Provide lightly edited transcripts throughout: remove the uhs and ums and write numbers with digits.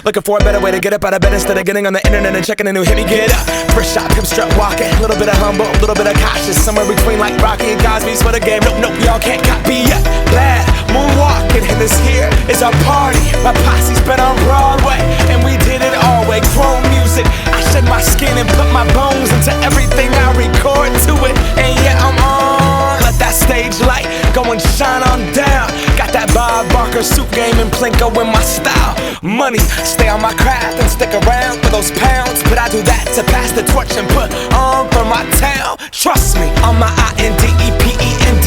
Looking for a better way to get up out of bed instead of getting on the internet and checking a new hit. Me get up, first shot, pimp strut walking. A little bit of humble, a little bit of cautious. Somewhere between like Rocky and Cosby's for the game. Nope, y'all can't copy yet. Glad moonwalking, and this here is our party. My posse's been on Broadway, and we did it all way. Chrome music, I shed my skin and put my bones into everything I record to it. And yeah, I'm on. Let that stage light go and shine on down. Got that Bob Barker suit game and Plinko in my style. Money, stay on my craft and stick around for those pounds. But I do that to pass the torch and put on for my town. Trust me, on my INDEPENDENT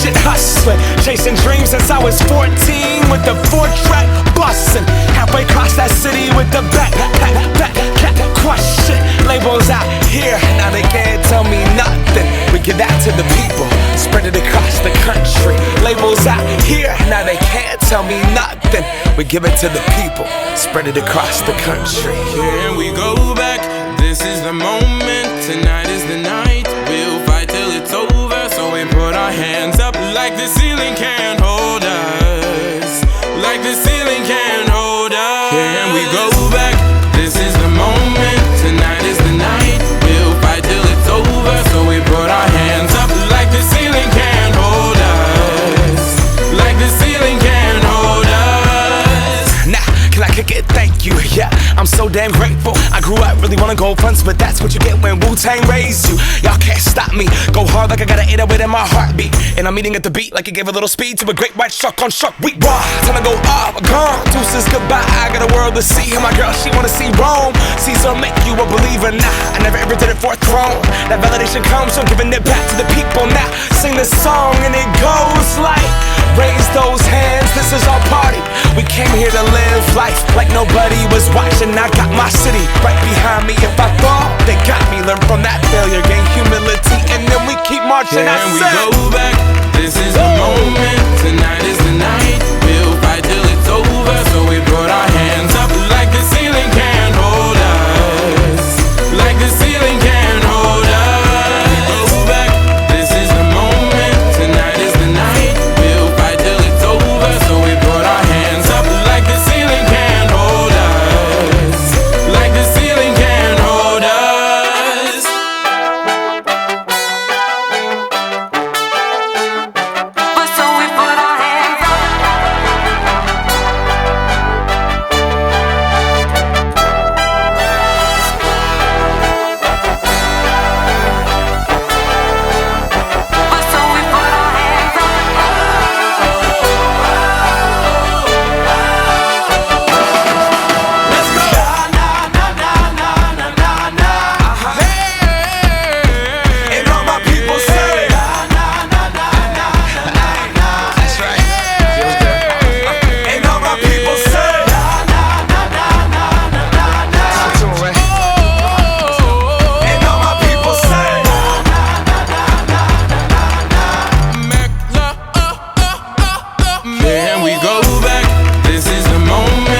shit hustling. Chasing dreams since I was 14 with the 4-track bustin'. Halfway across that city with the back crush shit. Labels out here, now they can't tell me nothing. We give that to the people, spread it across the country. Labels out here, now they can't tell me nothing. We give it to the people, spread it across the country. Here we go back, this is the moment. Tonight is the night, we'll fight till it's over. So we put our hands up like the ceiling can't hold us. Like the ceiling can't hold us. Here we go back, this is the moment. Tonight is the night, we'll fight till it's over. So we put our hands up like the ceiling can't hold us. Like the ceiling can't hold us. Nah, can I kick it? Thank you, yeah, I'm so damn grateful. I grew up really wanna go fronts, but that's what you get when Wu-Tang raised you. Y'all can't stop me, go hard like I got an 808 in my heartbeat. And I'm eating at the beat like it gave a little speed to a great white shark on shark week. Raw, time to go off, gone, deuces goodbye. I got a world to see, and my girl, she wanna see Rome. Caesar make you a believer, nah, I never ever did it for a throne. That validation comes from giving it back to the people. Now, sing this song and it goes like, raise those hands, this is our party. We came here to live life like nobody was watching. I got my city right behind me. If I fall, they got me. Learn from that failure, gain humility, and then we keep marching. Can we go back? This is the moment. Tonight is the